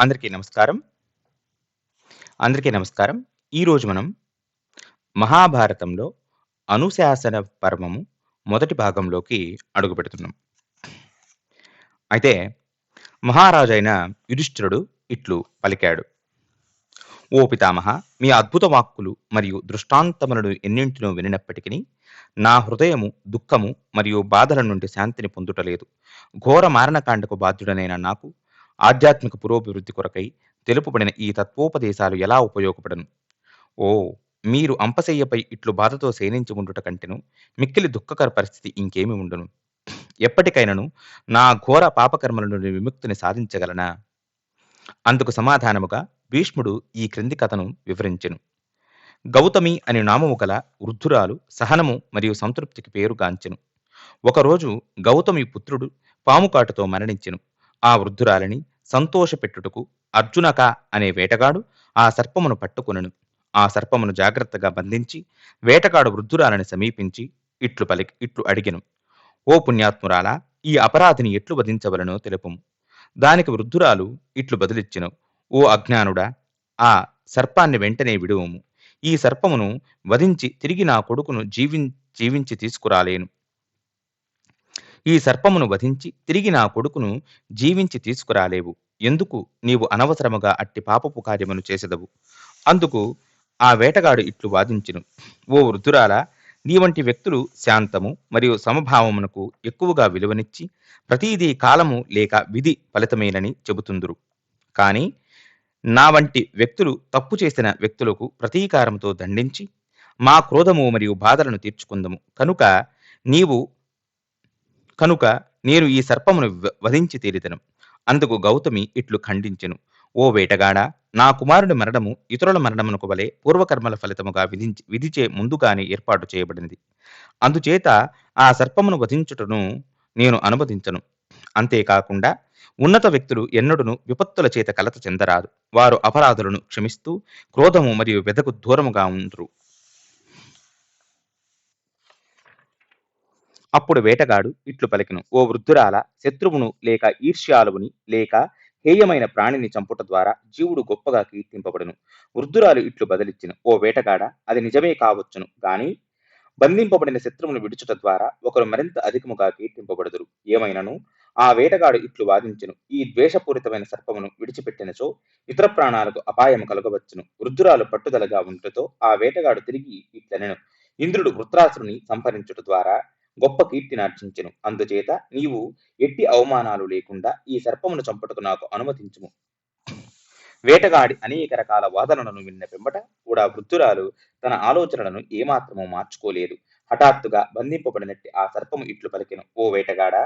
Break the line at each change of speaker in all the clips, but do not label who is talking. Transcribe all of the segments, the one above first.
అందరికీ నమస్కారం. అందరికీ నమస్కారం. ఈరోజు మనం మహాభారతంలో అనుశాసన పర్వము మొదటి భాగంలోకి అడుగుపెడుతున్నాం. అయితే మహారాజైన యుధిష్ఠిరుడు ఇట్లు పలికాడు. ఓ పితామహ, మీ అద్భుత వాక్కులు మరియు దృష్టాంతములను ఎన్నింటినో వినినప్పటికీ నా హృదయము దుఃఖము మరియు బాధల నుండి శాంతిని పొందుటలేదు. ఘోర మారణకాండకు బాధ్యుడనైన నాకు ఆధ్యాత్మిక పురోభివృద్ధి కొరకై తెలుపబడిన ఈ తత్వోపదేశాలు ఎలా ఉపయోగపడను? ఓ, మీరు అంపశయ్యపై ఇట్లు బాధతో శయనించి ఉండుట కంటెను మిక్కిలి దుఃఖకర పరిస్థితి ఇంకేమి ఉండును. ఎప్పటికైనను నా ఘోర పాపకర్మల నుండి విముక్తిని సాధించగలనా? అందుకు సమాధానముగా భీష్ముడు ఈ క్రింది కథను వివరించెను. గౌతమి అని నామము గల వృద్ధురాలు సహనము మరియు సంతృప్తికి పేరుగాంచెను. ఒకరోజు గౌతమి పుత్రుడు పాముకాటుతో మరణించెను. ఆ వృద్ధురాలిని సంతోషపెట్టుటకు అర్జునక అనే వేటగాడు ఆ సర్పమును పట్టుకొనెను. ఆ సర్పమును జాగ్రత్తగా బంధించి వేటగాడు వృద్ధురాలని సమీపించి ఇట్లు అడిగెను. ఓ పుణ్యాత్మురాలా, ఈ అపరాధిని ఎట్లు వధించవలనో తెలుపుము. దానికి వృద్ధురాలు ఇట్లు బదులిచ్చెను. ఓ అజ్ఞానుడా, ఆ సర్పాన్ని వెంటనే విడువము. ఈ సర్పమును వధించి తిరిగి నా కొడుకును జీవించి తీసుకురాలేను. ఈ సర్పమును వధించి తిరిగి నా కొడుకును జీవించి తీసుకురాలేవు. ఎందుకు నీవు అనవసరముగా అట్టి పాపపు కార్యమును చేసెదవు? అందుకు ఆ వేటగాడు ఇట్లు వాదించెను. ఓ వృద్ధురాలా, నీ వంటి వ్యక్తులు శాంతము మరియు సమభావమునకు ఎక్కువగా విలువనిచ్చి ప్రతిదీ కాలము లేక విధి ఫలితమేనని చెబుతుందురు. కానీ నా వంటి వ్యక్తులు తప్పు చేసిన వ్యక్తులకు ప్రతీకారంతో దండించి మా క్రోధము మరియు బాధలను తీర్చుకుందము. కనుక నేను ఈ సర్పమును వధించి తీరిదను. అందుకు గౌతమి ఇట్లు ఖండించెను. ఓ వేటగాడా, నా కుమారుడి మరణము ఇతరుల మరణమునకు వలె పూర్వకర్మల ఫలితముగా విధిచే ముందుగానే ఏర్పాటు చేయబడినది. అందుచేత ఆ సర్పమును వధించుటను నేను అనుమతించను. అంతేకాకుండా ఉన్నత వ్యక్తులు ఎన్నడును విపత్తుల చేత కలత చెందరాదు. వారు అపరాధులను క్షమిస్తూ క్రోధము మరియు వెదకు దూరముగా ఉండ్రు. అప్పుడు వేటగాడు ఇట్లు పలికెను. ఓ వృద్ధురాల, శత్రువును లేక ఈర్ష్యాలువుని లేక హేయమైన ప్రాణిని చంపుట ద్వారా జీవుడు గొప్పగా కీర్తింపబడును. వృద్ధురాలు ఇట్లు బదిలిచ్చెను. ఓ వేటగాడ, అది నిజమే కావచ్చును గాని బంధింపబడిన శత్రువును విడుచుట ద్వారా ఒకరు మరింత అధికముగా కీర్తింపబడుదురు. ఏమైనను ఆ వేటగాడు ఇట్లు వాదించెను. ఈ ద్వేషపూరితమైన సర్పమును విడిచిపెట్టినచో ఇతర ప్రాణాలకు అపాయము కలగవచ్చును. వృద్ధురాలు పట్టుదలగా ఉండుటతో ఆ వేటగాడు తిరిగి ఇట్లనెను. ఇంద్రుడు వృత్రాసురుని సంహరించుట ద్వారా గొప్ప కీర్తినార్జించెను. అందుచేత నీవు ఎట్టి అవమానాలు లేకుండా ఈ సర్పమును చంపుటకు నాకు అనుమతించుము. వేటగాడి అనేక రకాల వాదనలను విన్న పిమ్మట కూడా వృద్ధురాలు తన ఆలోచనలను ఏమాత్రము మార్చుకోలేదు. హఠాత్తుగా బంధింపబడినట్టి ఆ సర్పము ఇట్లు పలికెను. ఓ వేటగాడ,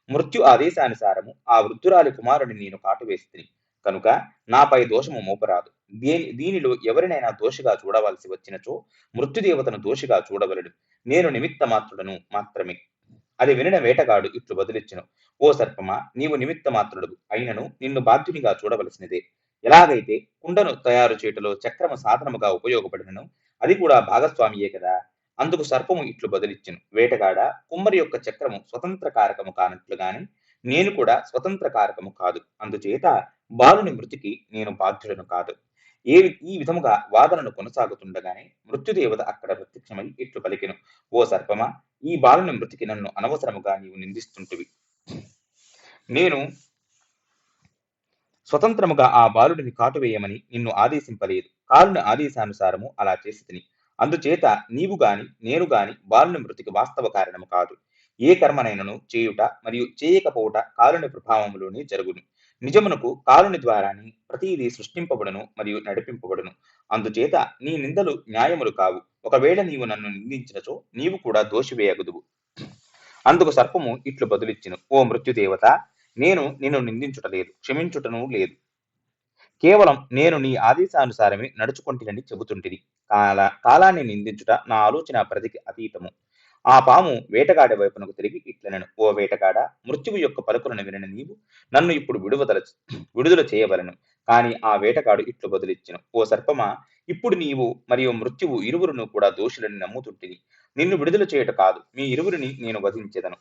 మృత్యు ఆదేశానుసారము ఆ వృద్ధురాలి కుమారుని నేను కాటువేస్తిని. కనుక నాపై దోషము మోపరాదు. దీనిలో ఎవరినైనా దోషిగా చూడవలసి వచ్చినచో మృత్యుదేవతను దోషిగా చూడవలడు. నేను నిమిత్త మాత్రుడను మాత్రమే. అది వినిన వేటగాడు ఇట్లు బదులిచ్చెను. ఓ సర్పమా, నీవు నిమిత్త మాత్రుడు అయినను నిన్ను బాధ్యునిగా చూడవలసినదే. ఎలాగైతే కుండను తయారు చేయుటలో చక్రము సాధనముగా ఉపయోగపడినను అది కూడా భాగస్వామియే కదా. అందుకు సర్పము ఇట్లు బదులిచ్చెను. వేటగాడ, కుమ్మరి యొక్క చక్రము స్వతంత్ర కారకము కానట్లుగాని నేను కూడా స్వతంత్ర కారకము కాదు. అందుచేత బాలుని మృతికి నేను బాధ్యుడను కాదు. ఈ విధముగా వాదనను కొనసాగుతుండగానే మృత్యుదేవత అక్కడ ప్రత్యక్షమై ఇట్లు పలికెను. ఓ సర్పమా, ఈ బాలుని మృతికి నన్ను అనవసరముగా నీవు నిందిస్తుంటివి. నేను స్వతంత్రముగా ఆ బాలుడిని కాటువేయమని నిన్ను ఆదేశింపలేదు. కాలుని ఆదేశానుసారము అలా చేసి తిని. అందుచేత నీవు గాని నేను గాని బాలుని మృతికి వాస్తవ కారణము కాదు. ఏ కర్మనైనను చేయుట మరియు చేయకపోవుట కాలుని ప్రభావములోనే జరుగును. నిజమునకు కాలుని ద్వారానే ప్రతిదీ సృష్టింపబడును మరియు నడిపింపబడును. అందుచేత నీ నిందలు న్యాయములు కావు. ఒకవేళ నీవు నన్ను నిందించినచో నీవు కూడా దోషివేయగుదువు. అందుకు సర్పము ఇట్లు బదులిచ్చెను. ఓ మృత్యుదేవత, నేను నిన్ను నిందించుటలేదు, క్షమించుటను లేదు. కేవలం నేను నీ ఆదేశానుసారమే నడుచుకుంటునని చెబుతుంటిని. కాలాన్ని నిందించుట నా ఆలోచన పరిధికి అతీతము. ఆ పాము వేటగాడి వైపునకు తిరిగి ఇట్లనెను. ఓ వేటగాడ, మృత్యువు యొక్క పలుకులను వినిన నీవు నన్ను ఇప్పుడు విడుదల చేయవలను. కాని ఆ వేటగాడు ఇట్లు బదులిచ్చెను. ఓ సర్పమా, ఇప్పుడు నీవు మరియు మృత్యువు ఇరువురును కూడా దోషులని నమ్ముతుంటిని. నిన్ను విడుదల చేయుట కాదు, మీ ఇరువురిని నేను వధించెదను.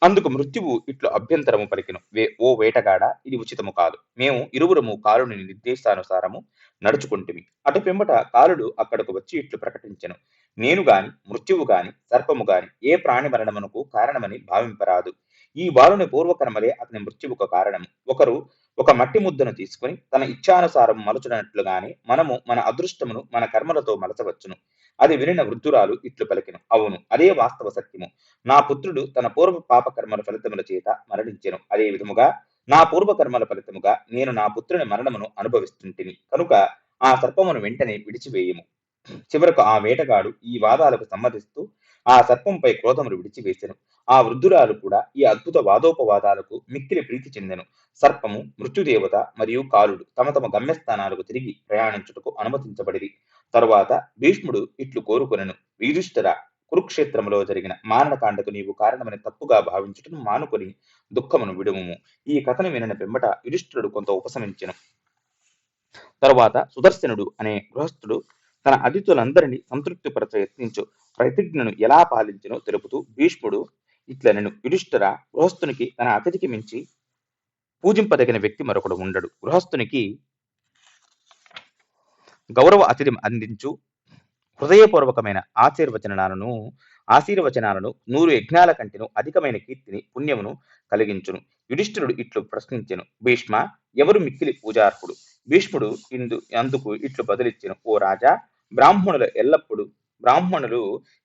అందుకు మృత్యువు ఇట్లు అభ్యంతరము పలికెను. ఓ వేటగాడా, ఇది ఉచితము కాదు. మేము ఇరువురము కాలుని నిర్దేశానుసారము నడుచుకొంటిమి. అటు పిమ్మట కాలుడు అక్కడకు వచ్చి ఇట్లు ప్రకటించెను. నేను గాని, మృత్యువు గాని, సర్పము గాని ఏ ప్రాణి మరణమునకు కారణమని భావింపరాదు. ఈ బాలుని పూర్వకర్మలే అతని మృత్యువుకు కారణము. ఒకరు ఒక మట్టి ముద్దను తీసుకుని తన ఇచ్ఛానుసారం మలుచునట్లుగానే మనము మన అదృష్టమును మన కర్మలతో మలచవచ్చును. అది వినిన వృద్ధురాలు ఇట్లు పలికెను. అవును, అదే వాస్తవ సత్యము. నా పుత్రుడు తన పూర్వ పాపకర్మల ఫలితముల చేత మరణించెను. అదే విధముగా నా పూర్వకర్మల ఫలితముగా నేను నా పుత్రుని మరణమును అనుభవిస్తుంటిని. కనుక ఆ సర్పమును వెంటనే విడిచివేయము. చివరకు ఆ వేటగాడు ఈ వాదాలకు సమ్మతిస్తూ ఆ సర్పంపై క్రోధమును విడిచివేసెను. ఆ వృద్ధురాలు కూడా ఈ అద్భుత వాదోపవాదాలకు మిక్కిలి ప్రీతి చెందెను. సర్పము, మృత్యుదేవత మరియు కాలుడు తమ తమ గమ్యస్థానాలకు తిరిగి ప్రయాణించుటకు అనుమతించబడిరి. తరువాత భీష్ముడు ఇట్లు కోరుకొనెను. యుధిష్ఠిరా, కురుక్షేత్రములో జరిగిన మారణకాండకు నీవు కారణమని తప్పుగా భావించుటను మానుకొని దుఃఖమును విడుము. ఈ కథను వినిన పిమ్మట యుధిష్ఠిరుడు కొంత ఉపశమించెను. తరువాత సుదర్శనుడు అనే గృహస్థుడు తన అతిథులందరినీ సంతృప్తిపరచ యత్నించు ప్రతిజ్ఞను ఎలా పాలించినో తెలుపుతూ భీష్ముడు ఇట్లనెను. యుధిష్ఠిర, గృహస్థునికి తన అతిథికి మించి పూజింపదగిన వ్యక్తి మరొకడు ఉండడు. గృహస్థునికి గౌరవ అతిథి అందించు హృదయపూర్వకమైన ఆశీర్వచనాలను 100 యజ్ఞాల కంటెను అధికమైన కీర్తిని పుణ్యమును కలిగించును. యుధిష్ఠిరుడు ఇట్లు ప్రశ్నించెను. భీష్మ, ఎవరు మిక్కిలి పూజార్హుడు? భీష్ముడు అందుకు ఇట్లు బదులిచ్చెను. ఓ రాజా, బ్రాహ్మణులు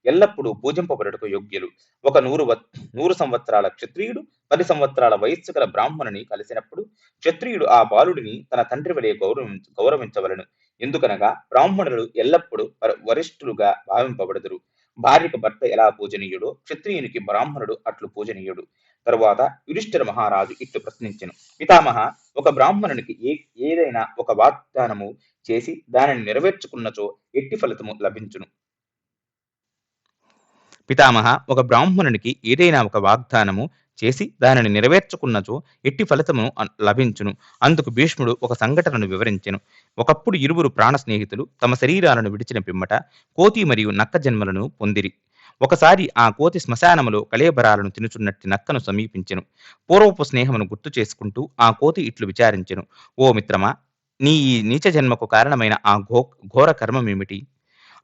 ఎల్లప్పుడూ పూజింపబడుటకు యోగ్యులు. ఒక 100 సంవత్సరాల క్షత్రియుడు 10 సంవత్సరాల వయస్సు గల బ్రాహ్మణుని కలిసినప్పుడు క్షత్రియుడు ఆ బాలుడిని తన తండ్రి వలె గౌరవించవలను. ఎందుకనగా బ్రాహ్మణులు ఎల్లప్పుడూ వరిష్ఠులుగా భావింపబడదురు. భార్యకు భర్త ఎలా పూజనీయుడో క్షత్రియునికి బ్రాహ్మణుడు అట్లు పూజనీయుడు. తరువాత యుధిష్ఠిర మహారాజు ఇట్లు ప్రశ్నించెను. పితామహ, ఒక బ్రాహ్మణునికి ఏదైనా ఒక వాగ్దానము చేసి దానిని నెరవేర్చుకున్నచో ఎట్టి ఫలితము లభించును. పితామహ, ఒక బ్రాహ్మణునికి ఏదైనా ఒక వాగ్దానము చేసి దానిని నెరవేర్చుకున్నచో ఎట్టి ఫలితమును లభించును. అందుకు భీష్ముడు ఒక సంఘటనను వివరించెను. ఒకప్పుడు ఇరువురు ప్రాణ స్నేహితులు తమ శరీరాలను విడిచిన పిమ్మట కోతి మరియు నక్క జన్మలను పొందిరి. ఒకసారి ఆ కోతి శ్మశానములో కళేబరాలను తినుచున్నట్టి నక్కను సమీపించెను. పూర్వపు స్నేహమును గుర్తు చేసుకుంటూ ఆ కోతి ఇట్లు విచారించెను. ఓ మిత్రమా, నీ ఈ నీచ జన్మకు కారణమైన ఆ ఘోర కర్మమేమిటి?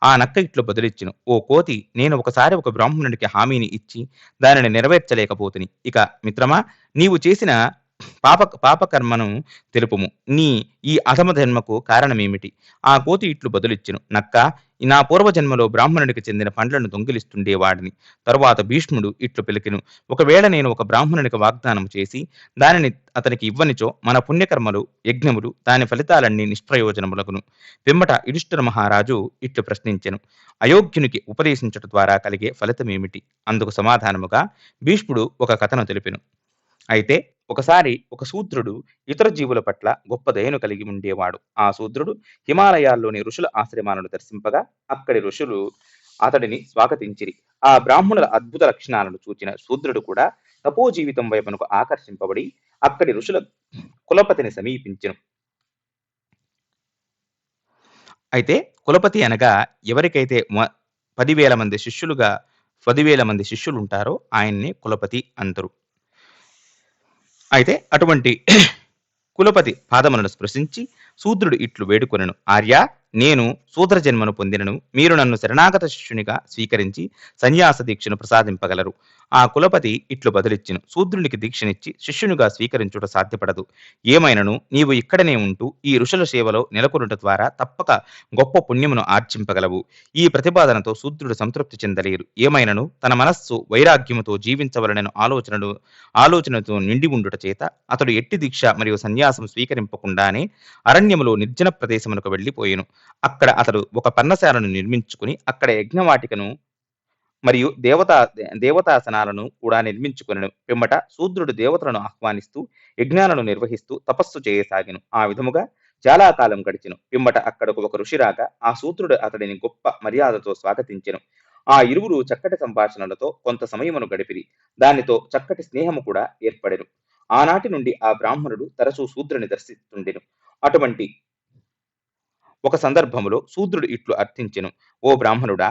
ఆ నక్క ఇట్లు బదులిచ్చెను. ఓ కోతి, నేను ఒకసారి ఒక బ్రాహ్మణుడికి హామీని ఇచ్చి దానిని నెరవేర్చలేకపోతుని. ఇక మిత్రమా, నీవు చేసిన పాపకర్మను తెలుపుము. నీ ఈ అధమ జన్మకు కారణమేమిటి? ఆ కోతి ఇట్లు బదులిచ్చెను. నక్క, నా పూర్వజన్మలో బ్రాహ్మణుడికి చెందిన పండ్లను దొంగిలిస్తుండేవాడిని. తరువాత భీష్ముడు ఇట్లు పిలికెను. ఒకవేళ నేను ఒక బ్రాహ్మణునికి వాగ్దానం చేసి దానిని అతనికి ఇవ్వనిచో మన పుణ్యకర్మలు, యజ్ఞములు, దాని ఫలితాలన్నీ నిష్ప్రయోజనములగును. పిమ్మట యుధిష్ఠిర మహారాజు ఇట్లు ప్రశ్నించెను. అయోగ్యునికి ఉపదేశించట ద్వారా కలిగే ఫలితమేమిటి? అందుకు సమాధానముగా భీష్ముడు ఒక కథను తెలిపెను. అయితే ఒకసారి ఒక శూద్రుడు ఇతర జీవుల పట్ల గొప్ప దయను కలిగి ఉండేవాడు. ఆ శూద్రుడు హిమాలయాల్లోని ఋషుల ఆశ్రమాలను దర్శింపగా అక్కడి ఋషులు అతడిని స్వాగతించిరి. ఆ బ్రాహ్మణుల అద్భుత లక్షణాలను చూచిన శూద్రుడు కూడా తపో జీవితం వైపునకు ఆకర్షింపబడి అక్కడి ఋషుల కులపతిని సమీపించెను. అయితే కులపతి అనగా ఎవరికైతే 10,000 మంది శిష్యులు ఉంటారో ఆయన్ని కులపతి అంటారు. అయితే అటువంటి కులపతి పాదములను స్పృశించి శూద్రుడు ఇట్లు వేడుకొనెను. ఆర్య, నేను శూద్ర జన్మను పొందినను. మీరు నన్ను శరణాగత శిష్యునిగా స్వీకరించి సన్యాస దీక్షను ప్రసాదింపగలరు. ఆ కులపతి ఇట్లు బదులిచ్చెను. శూద్రునికి దీక్షనిచ్చి శిష్యునిగా స్వీకరించుట సాధ్యపడదు. ఏమైనను నీవు ఇక్కడనే ఉంటూ ఈ ఋషుల సేవలో నెలకొనుట ద్వారా తప్పక గొప్ప పుణ్యమును ఆర్జింపగలవు. ఈ ప్రతిపాదనతో శూద్రుడు సంతృప్తి చెందలేరు. ఏమైనను తన మనస్సు వైరాగ్యముతో జీవించవలనను ఆలోచనతో నిండి ఉండుట చేత అతడు ఎట్టి దీక్ష మరియు సన్యాసం స్వీకరింపకుండానే అరణ్యములో నిర్జన ప్రదేశమునకు వెళ్లిపోయెను. అక్కడ అతడు ఒక పర్ణశాలను నిర్మించుకుని అక్కడ యజ్ఞవాటికను మరియు దేవతాసనాలను కూడా నిర్మించుకొనెను. పిమ్మట శూద్రుడు దేవతలను ఆహ్వానిస్తూ యజ్ఞాలను నిర్వహిస్తూ తపస్సు చేయసాగెను. ఆ విధముగా చాలా కాలం గడిచెను. పిమ్మట అక్కడకు ఒక ఋషి రాగా ఆ శూద్రుడు అతడిని గొప్ప మర్యాదతో స్వాగతించెను. ఆ ఇరువురు చక్కటి సంభాషణలతో కొంత సమయమును గడిపిరి. దానితో చక్కటి స్నేహము కూడా ఏర్పడెను. ఆనాటి నుండి ఆ బ్రాహ్మణుడు తరచూ శూద్రుని దర్శిస్తుండెను. అటువంటి ఒక సందర్భములో శూద్రుడు ఇట్లు అర్థించెను. ఓ బ్రాహ్మణుడా,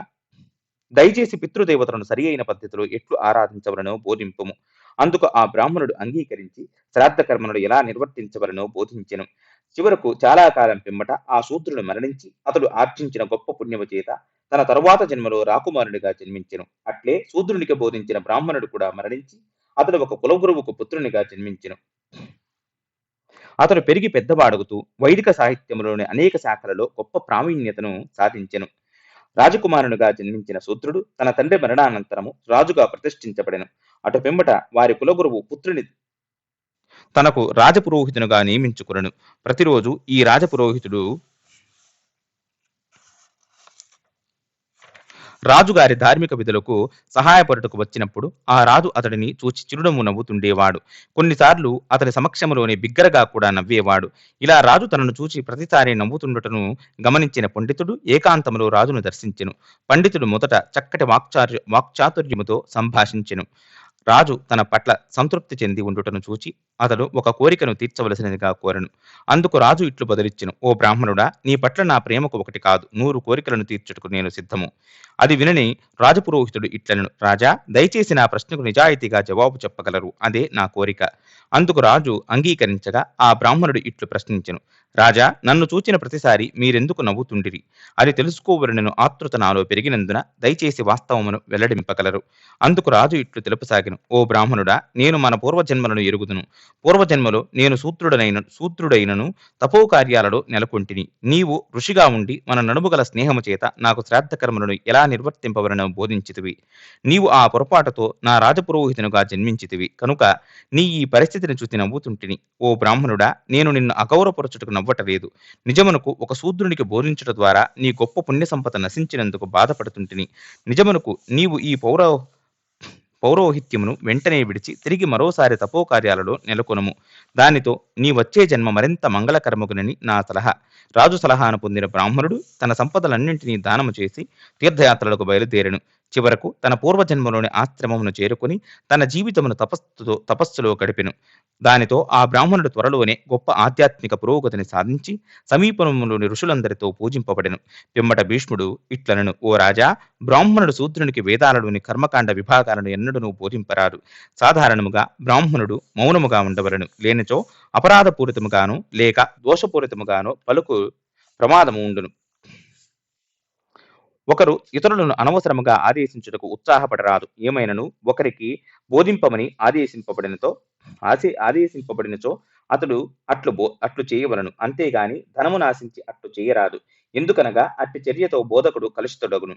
దయచేసి పితృదేవతలను సరి అయిన పద్ధతిలో ఎట్లు ఆరాధించవలనో బోధింపుము. అందుకు ఆ బ్రాహ్మణుడు అంగీకరించి శ్రాద్ధ కర్మలను ఎలా నిర్వర్తించవలనో బోధించెను. చివరకు చాలా కాలం పిమ్మట ఆ శూద్రుడు మరణించి అతడు ఆర్జించిన గొప్ప పుణ్యము చేత తన తరువాత జన్మలో రాకుమారునిగా జన్మించెను. అట్లే శూద్రునికి బోధించిన బ్రాహ్మణుడు కూడా మరణించి అతడు ఒక కులగురువుకు పుత్రునిగా జన్మించెను. అతడు పెరిగి పెద్దవాడుగుతూ వైదిక సాహిత్యములోని అనేక శాఖలలో గొప్ప ప్రావీణ్యతను సాధించెను. రాజకుమారునిగా జన్మించిన శూద్రుడు తన తండ్రి మరణానంతరము రాజుగా ప్రతిష్ఠించబడెను. అటు పిమ్మట వారి కులగురువు పుత్రుని తనకు రాజపురోహితునిగా నియమించుకొనెను. ప్రతిరోజు ఈ రాజపురోహితుడు రాజుగారి ధార్మిక విధులకు సహాయపడుటకు వచ్చినప్పుడు ఆ రాజు అతడిని చూచి చిరునవ్వు నవ్వుతుండేవాడు. కొన్నిసార్లు అతడి సమక్షంలోనే బిగ్గరగా కూడా నవ్వేవాడు. ఇలా రాజు తనను చూచి ప్రతిసారి నవ్వుతుండుటను గమనించిన పండితుడు ఏకాంతంలో రాజును దర్శించెను. పండితుడు మొదట చక్కటి వాక్చాతుర్యముతో సంభాషించెను. రాజు తన పట్ల సంతృప్తి చెంది ఉండుటను చూచి అతడు ఒక కోరికను తీర్చవలసినదిగా కోరెను. అందుకు రాజు ఇట్లు బదులిచ్చెను: ఓ బ్రాహ్మణుడా, నీ పట్ల నా ప్రేమకు ఒకటి కాదు 100 కోరికలను తీర్చుటకు నేను సిద్ధము. అది వినని రాజపురోహితుడు ఇట్లనెను: రాజా, దయచేసి నా ప్రశ్నకు నిజాయితీగా జవాబు చెప్పగలరు, అదే నా కోరిక. అందుకు రాజు అంగీకరించగా ఆ బ్రాహ్మణుడు ఇట్లు ప్రశ్నించెను: రాజా, నన్ను చూచిన ప్రతిసారి మీరెందుకు నవ్వుతుండిరి? అది తెలుసుకోవలనను ఆతృత నాలో పెరిగినందున దయచేసి వాస్తవమును వెల్లడింపగలరు. అందుకు రాజు ఇట్లు తెలుపసాగెను: ఓ బ్రాహ్మణుడా, నేను మన పూర్వజన్మలను ఎరుగుదును. పూర్వజన్మలో నేను శూద్రుడైనను తపోకార్యాలలో నెలకొంటిని. నీవు ఋషిగా ఉండి మన నడుముగల స్నేహము చేత నాకు శ్రాద్ధ కర్మలను ఎలా నిర్వర్తింపవలనో బోధించితివి. నీవు ఆ పొరపాటుతో నా రాజపురోహితునిగా జన్మించితివి కనుక నీ ఈ పరిస్థితిని చూసి నవ్వుతుంటిని. ఓ బ్రాహ్మణుడా, నేను నిన్ను అగౌరవపరచుటకు నవ్వటలేదు. నిజమునకు ఒక శూద్రునికి బోధించుట ద్వారా నీ గొప్ప పుణ్య సంపద నశించినందుకు బాధపడుతుంటిని. నిజమునకు నీవు ఈ పౌరోహిత్యమును వెంటనే విడిచి తిరిగి మరోసారి తపోకార్యాలలో నెలకొనుము. దానితో నీ వచ్చే జన్మ మరింత మంగళకరమగునని నా సలహా. రాజు సలహాను పొందిన బ్రాహ్మణుడు తన సంపదలన్నింటినీ దానము చేసి తీర్థయాత్రలకు బయలుదేరెను. చివరకు తన పూర్వజన్మలోని ఆశ్రమమును చేరుకుని తన జీవితమును తపస్సులో గడిపెను. దానితో ఆ బ్రాహ్మణుడు త్వరలోనే గొప్ప ఆధ్యాత్మిక పురోగతిని సాధించి సమీపంలోని ఋషులందరితో పూజింపబడెను. పిమ్మట భీష్ముడు ఇట్లనెను: ఓ రాజా, బ్రాహ్మణుడు శూద్రునికి వేదాలలోని కర్మకాండ విభాగాలను ఎన్నడూ బోధింపరాదు. సాధారణముగా బ్రాహ్మణుడు మౌనముగా ఉండవలను, లేనిచో అపరాధపూరితముగాను లేక దోషపూరితముగాను పలుకు ప్రమాదము ఉండును. ఒకరు ఇతరులను అనవసరముగా ఆదేశించుటకు ఉత్సాహపడరాదు. ఏమైనను ఒకరికి బోధింపమని ఆదేశింపబడినచో అతడు అట్లు చేయవలను, అంతేగాని ధనము నాశించి అట్లు చేయరాదు. ఎందుకనగా అట్టి చర్యతో బోధకుడు కలుషితుడగును.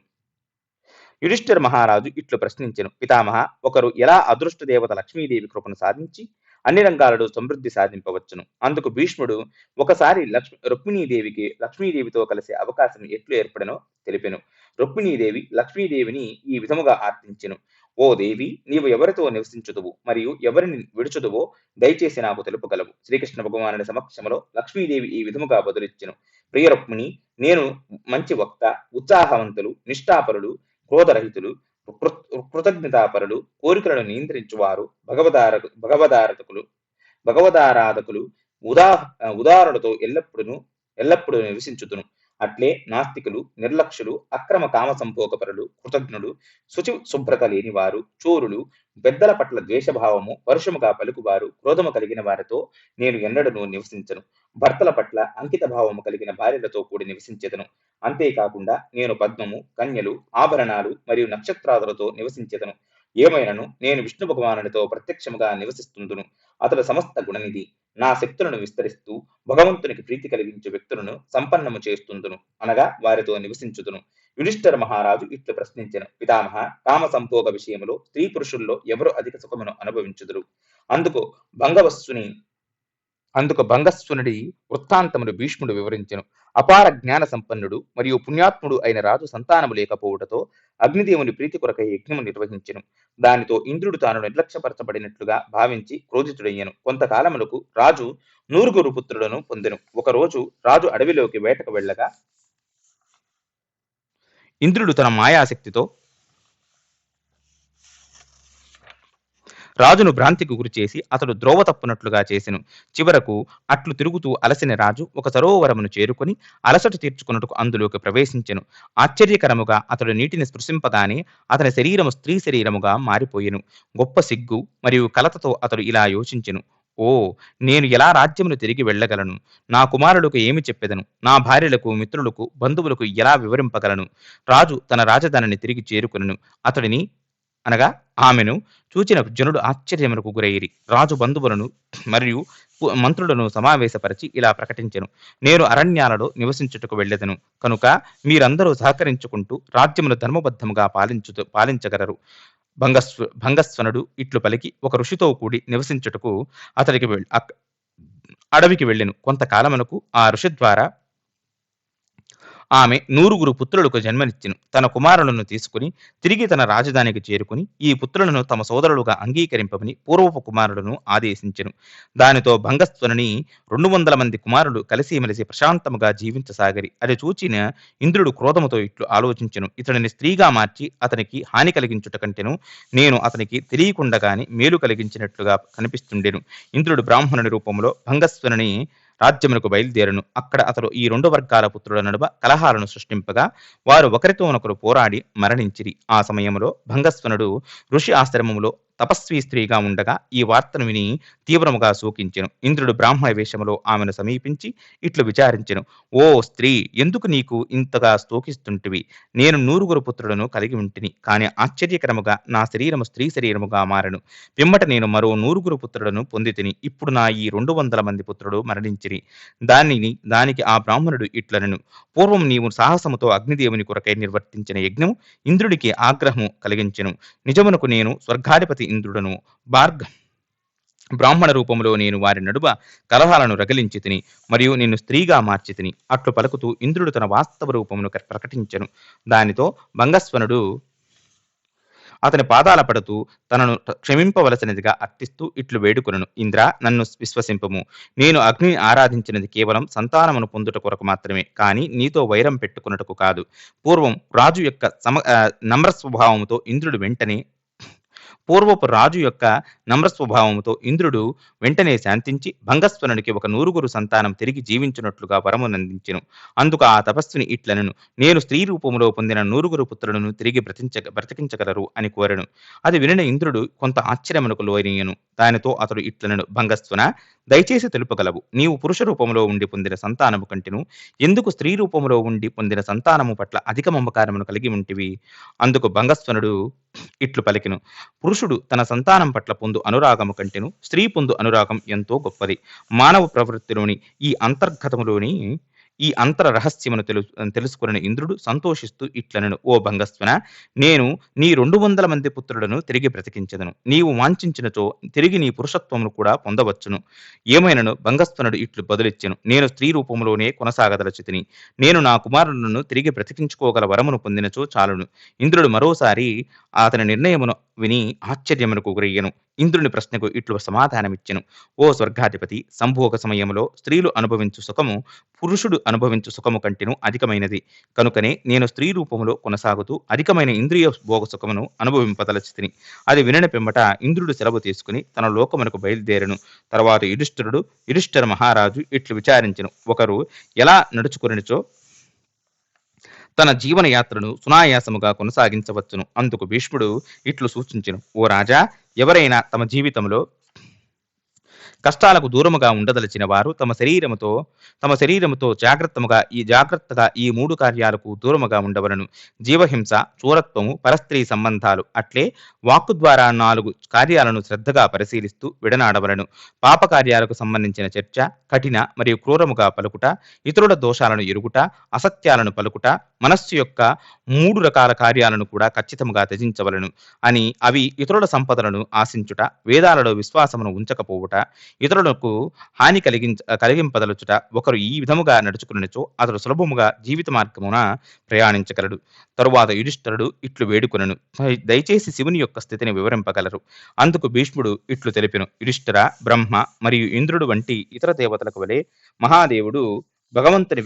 యుధిష్ఠిర మహారాజు ఇట్లు ప్రశ్నించెను: పితామహ, ఒకరు ఎలా అదృష్ట దేవత లక్ష్మీదేవి కృపను సాధించి అన్ని రంగాలలో సమృద్ధి సాధింపవచ్చును? అందుకు భీష్ముడు ఒకసారి లక్ష్మీదేవితో కలిసే అవకాశం ఎట్లు ఏర్పడనో తెలిపెను. రుక్మిణీదేవి లక్ష్మీదేవిని ఈ విధముగా ఆర్తించెను: ఓ దేవి, నీవు ఎవరితో నివసించుదువు మరియు ఎవరిని విడుచుదువో దయచేసి నాకు తెలుపగలవు. శ్రీకృష్ణ భగవానుడి సమక్షంలో లక్ష్మీదేవి ఈ విధముగా బదులిచ్చెను: ప్రియ రుక్మిణి, నేను మంచి వక్త, ఉత్సాహవంతులు, నిష్ఠాపరులు, క్రోధరహితులు, కృతజ్ఞతాపరులు, కోరికలను నియంత్రించువారు, భగవదారాధకులు, ఉదారులతో ఎల్లప్పుడూ నివసించుతును. అట్లే నాస్తికులు, నిర్లక్ష్యులు, అక్రమ కామ సంభోగపరులు, కృతజ్ఞులు, శుభ్రత లేనివారు, చోరులు, పెద్దల పట్ల ద్వేషభావము, పరుషముగా పలుకువారు, క్రోధము కలిగిన వారితో నేను ఎన్నడూ నివసించను. భర్తల పట్ల అంకిత భావము కలిగిన భార్యలతో కూడి నివసించెదను. అంతేకాకుండా నేను పద్మము, కన్యలు, ఆభరణాలు మరియు నక్షత్రాదులతో నివసించెదను. ఏమైనను నేను విష్ణు భగవానుడితో ప్రత్యక్షముగా నివసిస్తుందును. అతడు సమస్త గుణనిధి. నా శక్తులను విస్తరిస్తూ భగవంతునికి ప్రీతి కలిగించు వ్యక్తులను సంపన్నము చేస్తుందును, అనగా వారితో నివసించుదును. యుధిష్ఠిర మహారాజు ఇట్లు ప్రశ్నించెను: పితామహ, కామ సంభోగ విషయంలో స్త్రీ పురుషుల్లో ఎవరు అధిక సుఖమును అనుభవించుదురు? అందుకు భంగస్వనుడి వృత్తాంతమును భీష్ముడు వివరించెను. అపార జ్ఞాన సంపన్నుడు మరియు పుణ్యాత్ముడు అయిన రాజు సంతానము లేకపోవటతో అగ్నిదేవుని ప్రీతి కొరకై యజ్ఞము నిర్వహించెను. దానితో ఇంద్రుడు తాను నిర్లక్ష్యపరచబడినట్లుగా భావించి క్రోధితుడయ్యను. కొంతకాలములకు రాజు 100 పుత్రులను పొందెను. ఒకరోజు రాజు అడవిలోకి వేటకు వెళ్ళగా ఇంద్రుడు తన మాయాశక్తితో రాజును భ్రాంతికి గురిచేసి అతడు ద్రోవ తప్పునట్లుగా చేసెను. చివరకు అట్లు తిరుగుతూ అలసిన రాజు ఒక సరోవరమును చేరుకొని అలసట తీర్చుకొనుటకు అందులోకి ప్రవేశించెను. ఆశ్చర్యకరముగా అతడు నీటిని స్పృశింపగానే అతని శరీరము స్త్రీ శరీరముగా మారిపోయెను. గొప్ప సిగ్గు మరియు కలతతో అతడు ఇలా యోచించెను. ఓ, నేను ఎలా రాజ్యమును తిరిగి వెళ్ళగలను? నా కుమారులకు ఏమి చెప్పెదను? నా భార్యలకు, మిత్రులకు, బంధువులకు ఎలా వివరింపగలను? రాజు తన రాజధానిని తిరిగి చేరుకొనెను. అతడిని అనగా ఆమెను చూచిన జనులు ఆశ్చర్యమునకు గురైరి. రాజు బంధువులను మరియు మంత్రులను సమావేశపరిచి ఇలా ప్రకటించెను. నేను అరణ్యాలలో నివసించుటకు వెళ్ళెదను కనుక మీరందరూ సహకరించుకుంటూ రాజ్యమును ధర్మబద్ధముగా పాలించగలరు. భంగస్వనుడు ఇట్లు పలికి ఒక ఋషితో కూడి నివసించుటకు అడవికి వెళ్ళెను. కొంతకాలమునకు ఆ ఋషి ద్వారా ఆమె 100 పుత్రులకు జన్మనిచ్చెను. తన కుమారులను తీసుకుని తిరిగి తన రాజధానికి చేరుకుని ఈ పుత్రులను తమ సోదరులుగా అంగీకరింపమని పూర్వపు కుమారులను ఆదేశించెను. దానితో భంగస్వనుని 200 మంది కుమారులు కలిసిమెలిసి ప్రశాంతముగా జీవించసాగిరి. అది చూచిన ఇంద్రుడు క్రోధముతో ఇట్లు ఆలోచించెను. ఇతడిని స్త్రీగా మార్చి అతనికి హాని కలిగించుట కంటెను నేను అతనికి తెలియకుండగాని మేలు కలిగించినట్లుగా కనిపిస్తుండెను. ఇంద్రుడు బ్రాహ్మణుని రూపంలో భంగస్వనుని రాజ్యమునకు బయలుదేరను. అక్కడ అతడు ఈ 2 వర్గాల పుత్రుల నడుమ కలహాలను సృష్టింపగా వారు ఒకరితో ఒకరు పోరాడి మరణించిరి. ఆ సమయంలో భంగస్వనుడు ఋషి ఆశ్రమములో తపస్వి స్త్రీగా ఉండగా ఈ వార్తను విని తీవ్రముగా శోకించెను. ఇంద్రుడు బ్రాహ్మణ వేషములో ఆమెను సమీపించి ఇట్లు విచారించెను. ఓ స్త్రీ, ఎందుకు నీకు ఇంతగా శోకిస్తుంటివి? నేను 100 పుత్రులను కలిగి ఉంటిని, కాని ఆశ్చర్యకరముగా నా శరీరము స్త్రీ శరీరముగా మారెను. పిమ్మట నేను మరో 100 పుత్రులను పొందితిని. ఇప్పుడు నా ఈ 200 మంది పుత్రుడు మరణించిరి. దానికి ఆ బ్రాహ్మణుడు ఇట్లనెను. పూర్వం నీవు సాహసముతో అగ్నిదేవుని కొరకై నిర్వర్తించిన యజ్ఞము ఇంద్రుడికి ఆగ్రహము కలిగించెను. నిజమునకు నేను స్వర్గాధిపతి ఇంద్రుడను. బ్రాహ్మణ రూపంలో నేను వారి నడుమ కలహాలను రగిలించితిని మరియు నిన్ను స్త్రీగా మార్చితిని. అట్లు పలుకుతూ ఇంద్రుడు తన వాస్తవ రూపమును ప్రకటించెను. దానితో భంగస్వనుడు అతని పాదాల పడుతూ తనను క్షమింపవలసినదిగా అర్థిస్తూ ఇట్లు వేడుకొనెను. ఇంద్ర, నన్ను విశ్వసింపము. నేను అగ్నిని ఆరాధించినది కేవలం సంతానమును పొందుట కొరకు మాత్రమే, కానీ నీతో వైరం పెట్టుకున్నటకు కాదు. పూర్వం రాజు యొక్క నమ్ర స్వభావముతో ఇంద్రుడు వెంటనే శాంతించి భంగస్వనునికి ఒక 100 సంతానం తిరిగి జీవించినట్లుగా వరమునందించెను. అందుకు ఆ తపస్విని ఇట్లనెను. నేను స్త్రీ రూపంలో పొందిన 100 పుత్రులను తిరిగి బ్రతికించగలరు అని కోరెను. అది వినిన ఇంద్రుడు కొంత ఆశ్చర్యమునకు లోనయ్యెను. దానితో అతడు ఇట్లనెను. భంగస్వన, దయచేసి తెలుపగలవు. నీవు పురుష రూపంలో ఉండి పొందిన సంతానము కంటెను ఎందుకు స్త్రీ రూపంలో ఉండి పొందిన సంతానము పట్ల అధిక మమకారమును కలిగి ఉంటివి? అందుకు భంగస్వనుడు ఇట్లు పలికెను. పురుషుడు తన సంతానం పట్ల పొందు అనురాగము కంటెను స్త్రీ పొందు అనురాగం ఎంతో గొప్పది. మానవ ప్రవృత్తిలోని ఈ అంతర రహస్యమును తెలుసుకున్న ఇంద్రుడు సంతోషిస్తూ ఇట్లనెను. ఓ భంగస్వన, నేను నీ 200 మంది పుత్రులను తిరిగి బ్రతికించెదను. నీవు వాంఛించినచో తిరిగి నీ పురుషత్వమును కూడా పొందవచ్చును. ఏమైనను భంగస్వనుడు ఇట్లు బదులిచ్చెను. నేను స్త్రీ రూపంలోనే కొనసాగదలచితిని. నేను నా కుమారులను తిరిగి బ్రతికించుకోగల వరమును పొందినచో చాలును. ఇంద్రుడు మరోసారి అతని నిర్ణయమును విని ఆశ్చర్యమునకు గురయ్యెను. ఇంద్రుని ప్రశ్నకు ఇట్లు సమాధానమిచ్చెను. ఓ స్వర్గాధిపతి, సంభోగ సమయంలో స్త్రీలు అనుభవించు సుఖము పురుషుడు అనుభవించు సుఖము కంటెను అధికమైనది. కనుకనే నేను స్త్రీ రూపంలో కొనసాగుతూ అధికమైన ఇంద్రియ భోగ సుఖమును అనుభవింపదలచితిని. అది వినని పిమ్మట ఇంద్రుడు సెలవు తీసుకుని తన లోకమునకు బయలుదేరెను. తర్వాత యుధిష్ఠిర మహారాజు ఇట్లు విచారించెను. ఒకరు ఎలా నడుచుకొనిచో తన జీవన యాత్రను సునాయాసముగా కొనసాగించవచ్చును. అందుకు భీష్ముడు ఇట్లు సూచించెను. ఓ రాజా, ఎవరైనా తమ జీవితంలో కష్టాలకు దూరముగా ఉండదలచిన వారు తమ శరీరముతో జాగ్రత్తగా ఈ 3 కార్యాలకు దూరముగా ఉండవలను. జీవహింస, చూరత్వము, పరస్త్రీ సంబంధాలు. అట్లే వాక్కు ద్వారా 4 కార్యాలను శ్రద్ధగా పరిశీలిస్తూ విడనాడవలను. పాప కార్యాలకు సంబంధించిన చర్చ, కఠిన మరియు క్రూరముగా పలుకుట, ఇతరుల దోషాలను ఎరుగుట, అసత్యాలను పలుకుట, మనస్సు యొక్క 3 రకాల కార్యాలను కూడా ఖచ్చితంగా త్యజించవలను అని అవి ఇతరుల సంపదలను ఆశించుట, వేదాలలో విశ్వాసమును ఉంచకపోవుట, ఇతరులకు హాని కలిగింపదలుచుట. ఒకరు ఈ విధముగా నడుచుకున్నచో అతడు సులభముగా జీవిత మార్గమున ప్రయాణించగలడు. తరువాత యుధిష్ఠిరుడు ఇట్లు వేడుకొనెను. దయచేసి శివుని యొక్క స్థితిని వివరింపగలరు. అందుకు భీష్ముడు ఇట్లు తెలిపెను. యుధిష్ఠిర, బ్రహ్మ మరియు ఇంద్రుడు వంటి ఇతర దేవతలకు వలె మహాదేవుడు భగవంతుని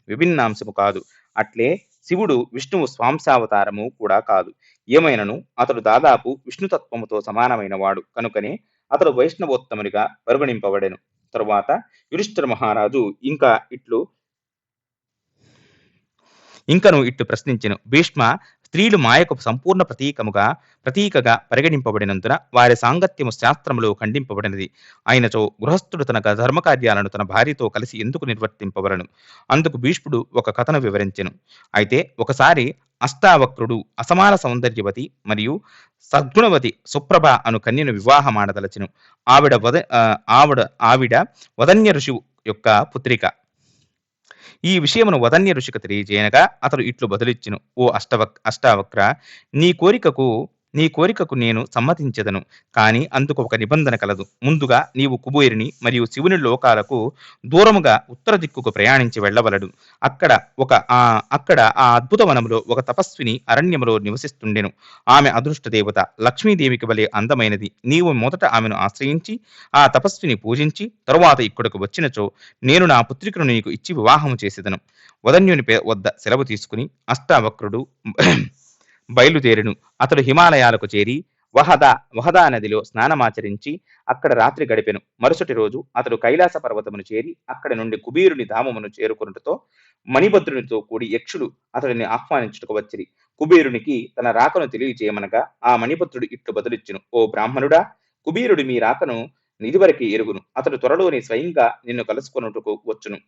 విభిన్నాంశము కాదు. అట్లే శివుడు విష్ణువు స్వాంశావతారము కూడా కాదు. ఏమైనను అతడు దాదాపు విష్ణుతత్వముతో సమానమైన వాడు కనుకనే అతడు వైష్ణవోత్తమునిగా పరిగణింపబడెను. తరువాత యుధిష్ఠిర మహారాజు ఇంకను ఇట్లు ప్రశ్నించెను. భీష్మ, స్త్రీలు మాయకు సంపూర్ణ ప్రతీకగా పరిగణింపబడినందున వారి సాంగత్యము శాస్త్రములో ఖండింపబడినది. అయినచో గృహస్థుడు తన ధర్మకార్యాలను తన భార్యతో కలిసి ఎందుకు నిర్వర్తింపవలను? అందుకు భీష్ముడు ఒక కథను వివరించెను. అయితే ఒకసారి అష్టావక్రుడు అసమాన సౌందర్యవతి మరియు సద్గుణవతి సుప్రభ అను కన్యను వివాహమాడదలచెను. ఆవిడ వదన్య ఋషి యొక్క పుత్రిక. ఈ విషయమును వదన్య ఋషికి తెలియజేయనగా అతడు ఇట్లు బదులిచ్చెను. ఓ అష్టావక్ర, నీ కోరికకు నేను సమ్మతించెదను. కాని అందుకు ఒక నిబంధన కలదు. ముందుగా నీవు కుబేరుని మరియు శివుని లోకాలకు దూరముగా ఉత్తర దిక్కుకు ప్రయాణించి వెళ్ళవలడు. అక్కడ ఆ అద్భుత వనములో ఒక తపస్విని అరణ్యములో నివసిస్తుండెను. ఆమె అదృష్ట దేవత, లక్ష్మీదేవికి వలె అందమైనది. నీవు మొదట ఆమెను ఆశ్రయించి ఆ తపస్విని పూజించి తరువాత ఇక్కడకు వచ్చినచో నేను నా పుత్రికను నీకు ఇచ్చి వివాహము చేసేదను. వదన్యుని వద్ద సెలవు తీసుకుని అష్టావక్రుడు బయలుదేరెను. అతడు హిమాలయాలకు చేరి వహదా నదిలో స్నానమాచరించి అక్కడ రాత్రి గడిపెను. మరుసటి రోజు అతడు కైలాస పర్వతమును చేరి అక్కడి నుండి కుబేరుని ధామమును చేరుకున్నటతో మణిభద్రునితో కూడి యక్షులు అతడిని ఆహ్వానించుటకు వచ్చిరి. కుబేరునికి తన రాకను తెలియజేయమనగా ఆ మణిభద్రుడు ఇట్లు బదులిచ్చును. ఓ బ్రాహ్మణుడా, కుబేరుడు మీ రాకను ఇదివరకే ఎరుగును. అతడు త్వరలోనే స్వయంగా నిన్ను కలుసుకొనుటకు వచ్చును.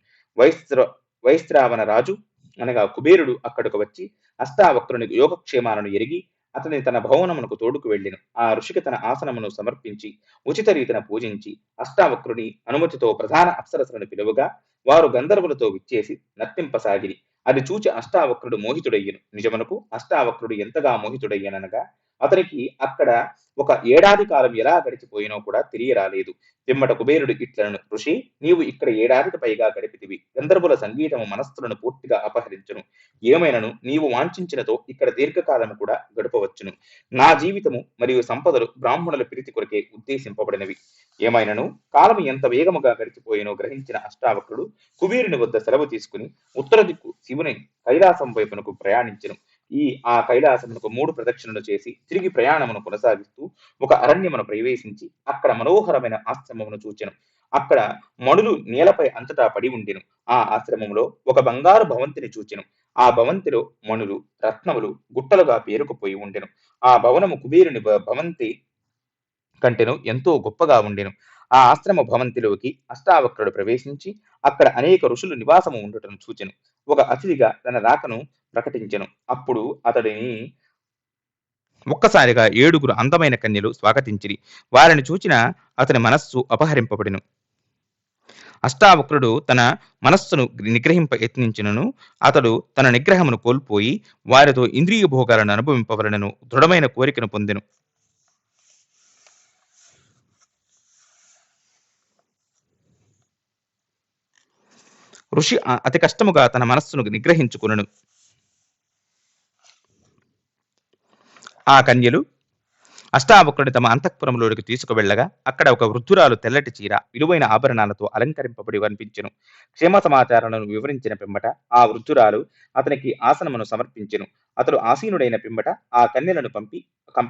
వైశ్రావణ రాజు అనగా కుబేరుడు అక్కడకు వచ్చి అష్టావక్రుని యోగక్షేమాలను ఎరిగి అతని తన భవనమునకు తోడుకు వెళ్ళెను. ఆ ఋషికి తన ఆసనమును సమర్పించి ఉచిత రీతిన పూజించి అష్టావక్రుని అనుమతితో ప్రధాన అప్సరసలను పిలువగా వారు గంధర్వులతో విచ్చేసి నర్తింపసాగిరి. అది చూచి అష్టావక్రుడు మోహితుడయ్యను. నిజమునకు అష్టావక్రుడు ఎంతగా మోహితుడయ్యనగా అతనికి అక్కడ ఒక ఏడాది కాలం ఎలా గడిచిపోయినో కూడా తెలియరాలేదు. పిమ్మట కుబేరుడు ఇట్లను, ఋషి, నీవు ఇక్కడ ఏడాదికి పైగా గడిపితివి. గంధర్వుల సంగీతము మనస్సులను పూర్తిగా అపహరించును. ఏమైనను నీవు వాంఛించినతో ఇక్కడ దీర్ఘకాలము కూడా గడపవచ్చును. నా జీవితము మరియు సంపదలు బ్రాహ్మణుల ప్రీతి కొరకే ఉద్దేశింపబడినవి. ఏమైనను కాలము ఎంత వేగముగా గడిచిపోయినో గ్రహించిన అష్టావక్రుడు కుబేరుని వద్ద సెలవు తీసుకుని ఉత్తర దిక్కు శివుని కైలాసం వైపునకు ప్రయాణించెను. ఆ కైలాసమునకు 3 ప్రదక్షిణలు చేసి తిరిగి ప్రయాణమును కొనసాగిస్తూ ఒక అరణ్యమును ప్రవేశించి అక్కడ మనోహరమైన ఆశ్రమమును చూచెను. అక్కడ మణులు నేలపై అంతటా పడి ఉండెను. ఆ ఆశ్రమములో ఒక బంగారు భవంతిని చూచెను. ఆ భవంతిలో మణులు, రత్నములు గుట్టలుగా పేరుకుపోయి ఉండెను. ఆ భవనము కుబేరుని భవంతి కంటెను ఎంతో గొప్పగా ఉండెను. ఆ ఆశ్రమ భవంతిలోకి అష్టావక్రుడు ప్రవేశించి అక్కడ అనేక ఋషులు నివాసము ఉండటం చూచెను. ఒక అతిథిగా తన రాకను ప్రకటించెను. అప్పుడు అతడిని ఒక్కసారిగా 7 అందమైన కన్యలు స్వాగతించిరి. వారిని చూచిన అతని మనస్సు అపహరింపబడిను. అష్టావక్రుడు తన మనస్సును నిగ్రహింప యత్నించినను అతడు తన నిగ్రహమును కోల్పోయి వారితో ఇంద్రియ భోగాలను అనుభవింపవలనను దృఢమైన కోరికను పొందెను. ఋషి అతి కష్టముగా తన మనస్సును నిగ్రహించుకునను. ఆ కన్యలు అష్టావక్రుడి తమ అంతఃపురంలోకి తీసుకువెళ్లగా అక్కడ ఒక వృద్ధురాలు తెల్లటి చీర, విలువైన ఆభరణాలతో అలంకరింపబడి కనిపించెను. క్షేమ సమాచారాలను వివరించిన పిమ్మట ఆ వృద్ధురాలు అతనికి ఆసనమును సమర్పించెను. అతడు ఆసీనుడైన పిమ్మట ఆ కన్యలను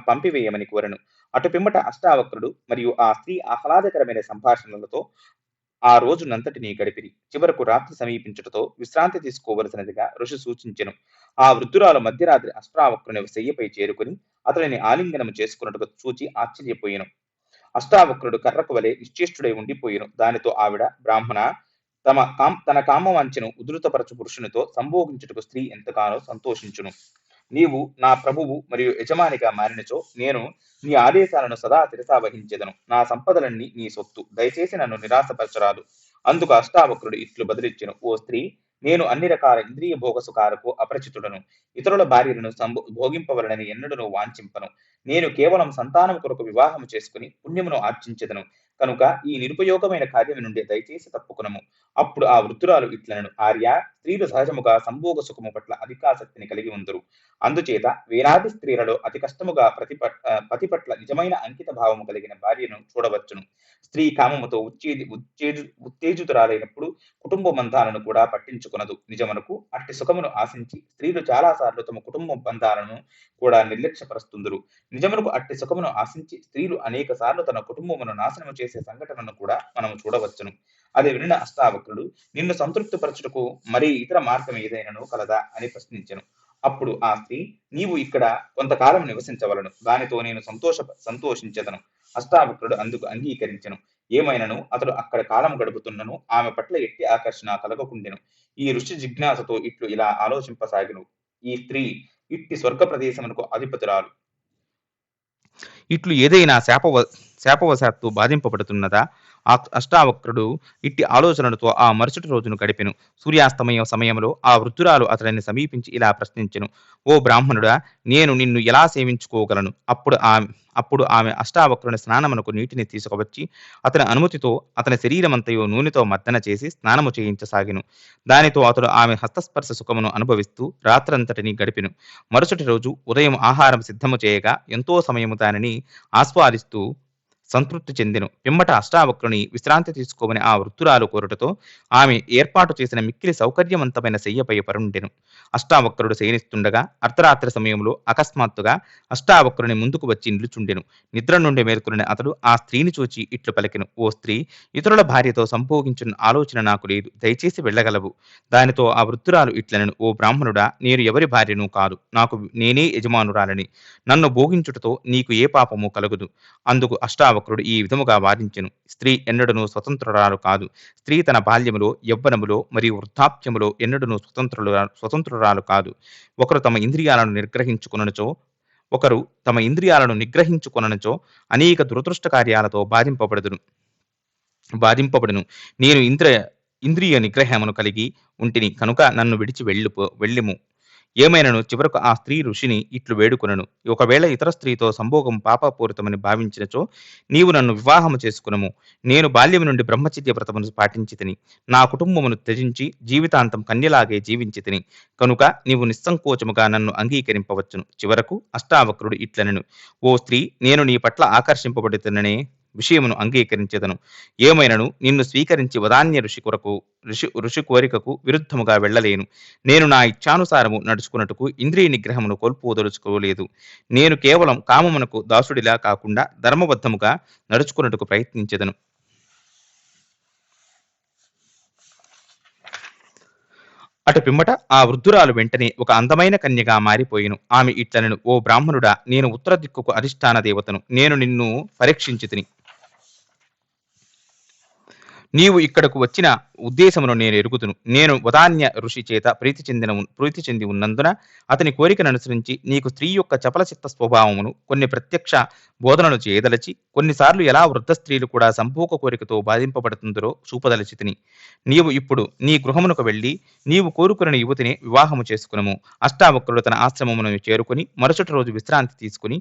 పంపివేయమని కోరెను. అటు పిమ్మట అష్టావక్రుడు మరియు ఆ స్త్రీ ఆహ్లాదకరమైన సంభాషణలతో ఆ రోజునంతటినీ గడిపిరి. చివరకు రాత్రి సమీపించుటతో విశ్రాంతి తీసుకోవలసినదిగా ఋషి సూచించెను. ఆ వృద్ధురాలు మధ్యరాత్రి అష్టావక్రుని శయ్యపై చేరుకుని అతనిని ఆలింగనము చేసుకున్నట్టుగా చూచి ఆశ్చర్యపోయెను. అష్టావక్రుడు కర్రకు వలె నిశ్చేష్టుడై ఉండిపోయెను. దానితో ఆవిడ, బ్రాహ్మణ, తన కామవాంఛను ఉధృతపరచు పురుషునితో సంభోగించుటకు స్త్రీ ఎంతగానో సంతోషించును. నీవు నా ప్రభువు మరియు యజమానిగా మారినచో నేను నీ ఆదేశాలను సదా శిరసావహించెదను. నా సంపదలన్నీ నీ సొత్తు. దయచేసి నన్ను నిరాశపరచరాదు. అందుకు అష్టావక్రుడు ఇట్లు బదులిచ్చెను. ఓ స్త్రీ, నేను అన్ని రకాల ఇంద్రియ భోగ సుఖాలకు అపరిచితుడను. ఇతరుల భార్యలను భోగింపవలనని ఎన్నడూ వాంఛింపను. నేను కేవలం సంతానం కొరకు వివాహము చేసుకుని పుణ్యమును ఆర్జించెదను. కనుక ఈ నిరుపయోగమైన కార్యము నుండి దయచేసి తప్పుకొనము. అప్పుడు ఆ వృద్ధురాలు ఇట్లనెను, ఆర్య, స్త్రీలు సహజముగా సంభోగ సుఖము పట్ల అధికాసక్తిని కలిగి ఉందురు. అందుచేత వేలాది స్త్రీలలో అతి కష్టముగా పతి పట్ల నిజమైన అంకిత భావము కలిగిన భార్యను చూడవచ్చును. స్త్రీ కామముతో ఉత్తేజితురాలైనప్పుడు కుటుంబ బంధాలను కూడా పట్టించుకొనదు. నిజమునకు అట్టి సుఖమును ఆశించి స్త్రీలు చాలా సార్లు తమ కుటుంబ బంధాలను కూడా నిర్లక్ష్యపరుస్తుందురు. నిజమునకు అట్టి సుఖమును ఆశించి స్త్రీలు అనేక సార్లు తన కుటుంబమును నాశనము చేసే సంఘటనను కూడా మనము చూడవచ్చును. అది వినిన అష్టావక్రుడు, నిన్ను సంతృప్తిపరచుటకు మరి ఇతర మార్గం ఏదైనను కలదా అని ప్రశ్నించెను. అప్పుడు ఆ స్త్రీ, నీవు ఇక్కడ కొంతకాలం నివసించవలను, దానితో నేను సంతోషించెదను. అష్టావక్రుడు అందుకు అంగీకరించెను. ఏమైనను అతడు అక్కడ కాలం గడుపుతున్నను ఆమె పట్ల ఎట్టి ఆకర్షణ కలగకుండెను. ఈ ఋషి జిజ్ఞాసతో ఇట్లు ఇలా ఆలోచింపసాగెను. ఈ స్త్రీ ఇట్టి స్వర్గ ప్రదేశమునకు అధిపతురాలు. ఇట్లు ఏదైనా శాపవశాత్తు బాధింపబడుతున్నదా? అష్టావక్రుడు ఇట్టి ఆలోచనలతో ఆ మరుసటి రోజును గడిపెను. సూర్యాస్తమయ సమయంలో ఆ వృద్ధురాలు అతడిని సమీపించి ఇలా ప్రశ్నించెను, ఓ బ్రాహ్మణుడా, నేను నిన్ను ఎలా సేవించుకోగలను? అప్పుడు ఆమె అష్టావక్రుని స్నానమునకు నీటిని తీసుకువచ్చి అతని అనుమతితో అతని శరీరమంతయు నూనెతో మర్దన చేసి స్నానము చేయించసాగెను. దానితో అతడు ఆమె హస్తస్పర్శ సుఖమును అనుభవిస్తూ రాత్రంతటిని గడిపెను. మరుసటి రోజు ఉదయం ఆహారం సిద్ధము చేయగా ఎంతో సమయము దానిని ఆస్వాదిస్తూ సంతృప్తి చెందెను. పిమ్మట అష్టావక్రుని విశ్రాంతి తీసుకోమని ఆ వృద్ధురాలు కోరుటతో ఆమె ఏర్పాటు చేసిన మిక్కిలి సౌకర్యవంతమైన శయ్యపై పరుండెను. అష్టావక్రుడు శయనిస్తుండగా అర్ధరాత్రి సమయంలో అకస్మాత్తుగా అష్టావక్రుని ముందుకు వచ్చి నిలుచుండెను. నిద్ర నుండి మేల్కొనిన అతడు ఆ స్త్రీని చూచి ఇట్లు పలికెను, ఓ స్త్రీ, ఇతరుల భార్యతో సంభోగించిన ఆలోచన నాకు లేదు, దయచేసి వెళ్ళగలవు. దానితో ఆ వృద్ధురాలు ఇట్లనెను, ఓ బ్రాహ్మణుడా, నేను ఎవరి భార్యను కాదు, నాకు నేనే యజమానురాలని. నన్ను భోగించుటతో నీకు ఏ పాపము కలుగదు. అందుకు అష్టావక్రుడు ఈ విధముగా వాదించెను, స్త్రీ ఎన్నడూను స్వతంత్రురాలు కాదు. స్త్రీ తన బాల్యములో, యవ్వనములో మరియు వృద్ధాప్యములో ఎన్నడూను స్వతంత్రురాలు కాదు. ఒకరు తమ ఇంద్రియాలను నిగ్రహించుకొనచో అనేక దురదృష్ట కార్యాలతో బాధింపబడును. నేను ఇంద్రియ నిగ్రహమును కలిగి ఉంటిని కనుక నన్ను విడిచి వెళ్ళిము. ఏమైనను చివరకు ఆ స్త్రీ ఋషిని ఇట్లు వేడుకొనెను, ఒకవేళ ఇతర స్త్రీతో సంభోగం పాపపూరితమని భావించినచో నీవు నన్ను వివాహము చేసుకునము. నేను బాల్యము నుండి బ్రహ్మచర్య వ్రతమును పాటించితిని. నా కుటుంబమును త్యజించి జీవితాంతం కన్యలాగే జీవించితిని. కనుక నీవు నిస్సంకోచముగా నన్ను అంగీకరింపవచ్చును. చివరకు అష్టావక్రుడు ఇట్లనెను, ఓ స్త్రీ, నేను నీ పట్ల ఆకర్షింపబడుతున్ననే విషయమును అంగీకరించెదను. ఏమైనను నిన్ను స్వీకరించి వదాన్య ఋషి కోరికకు విరుద్ధముగా వెళ్ళలేను. నేను నా ఇచ్ఛానుసారము నడుచుకున్నట్టుకు ఇంద్రియ నిగ్రహమును కోల్పోదలుచుకోలేదు. నేను కేవలం కామమునకు దాసుడిలా కాకుండా ధర్మబద్ధముగా నడుచుకున్నట్టుకు ప్రయత్నించెదను. అటు పిమ్మట ఆ వృద్ధురాలు వెంటనే ఒక అందమైన కన్యగా మారిపోయిను. ఆమె ఇట్లనెను, ఓ బ్రాహ్మణుడా, నేను ఉత్తర దిక్కుకు అధిష్టాన దేవతను. నేను నిన్ను పరీక్షించితిని. నీవు ఇక్కడకు వచ్చిన ఉద్దేశమును నేను ఎరుగుదును. నేను వదాన్య ఋషి చేత ప్రీతి చెంది ఉన్నందున అతని కోరికను అనుసరించి నీకు స్త్రీ యొక్క చపలచిత్త స్వభావమును కొన్ని ప్రత్యక్ష బోధనలు చేయదలచి కొన్నిసార్లు ఎలా వృద్ధ స్త్రీలు కూడా సంభోగ కోరికతో బాధింపబడుతుందరో చూపదలచితిని. నీవు ఇప్పుడు నీ గృహమునకు వెళ్ళి నీవు కోరుకున్న యువతిని వివాహము చేసుకునము. అష్టావక్రుడు తన ఆశ్రమమును చేరుకుని మరుసటి రోజు విశ్రాంతి తీసుకుని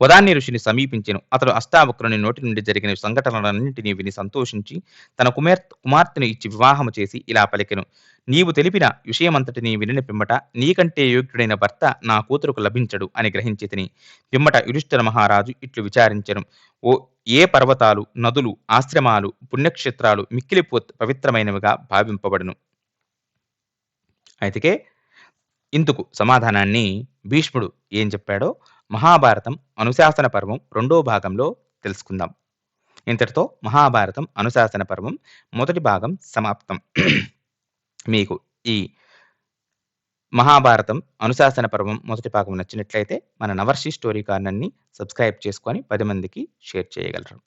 వదాన్య ఋషిని సమీపించెను. అతడు అష్టావక్రుని నోటి నుండి జరిగిన సంఘటనలన్నింటినీ విని సంతోషించి తన కుమార్తెను ఇచ్చి వివాహము చేసి ఇలా పలికెను, నీవు తెలిపిన విషయమంతటిని వినిన పిమ్మట నీకంటే యోగ్యుడైన భర్త నా కూతురుకు లభించడు అని గ్రహించితిని. పిమ్మట యుధిష్ఠిర మహారాజు ఇట్లు విచారించెను, ఏ పర్వతాలు, నదులు, ఆశ్రమాలు, పుణ్యక్షేత్రాలు మిక్కిలి పవిత్రమైనవిగా భావింపబడును. అయితే ఇందుకు సమాధానాన్ని భీష్ముడు ఏం చెప్పాడో మహాభారతం అనుశాసన పర్వం 2వ భాగంలో తెలుసుకుందాం. ఇంతటితో మహాభారతం అనుశాసన పర్వం మొదటి భాగం సమాప్తం. మీకు ఈ మహాభారతం అనుశాసన పర్వం మొదటి భాగం నచ్చినట్లయితే మన నవర్షి స్టోరీ కార్నర్ని సబ్స్క్రైబ్ చేసుకొని 10 మందికి షేర్ చేయగలరు.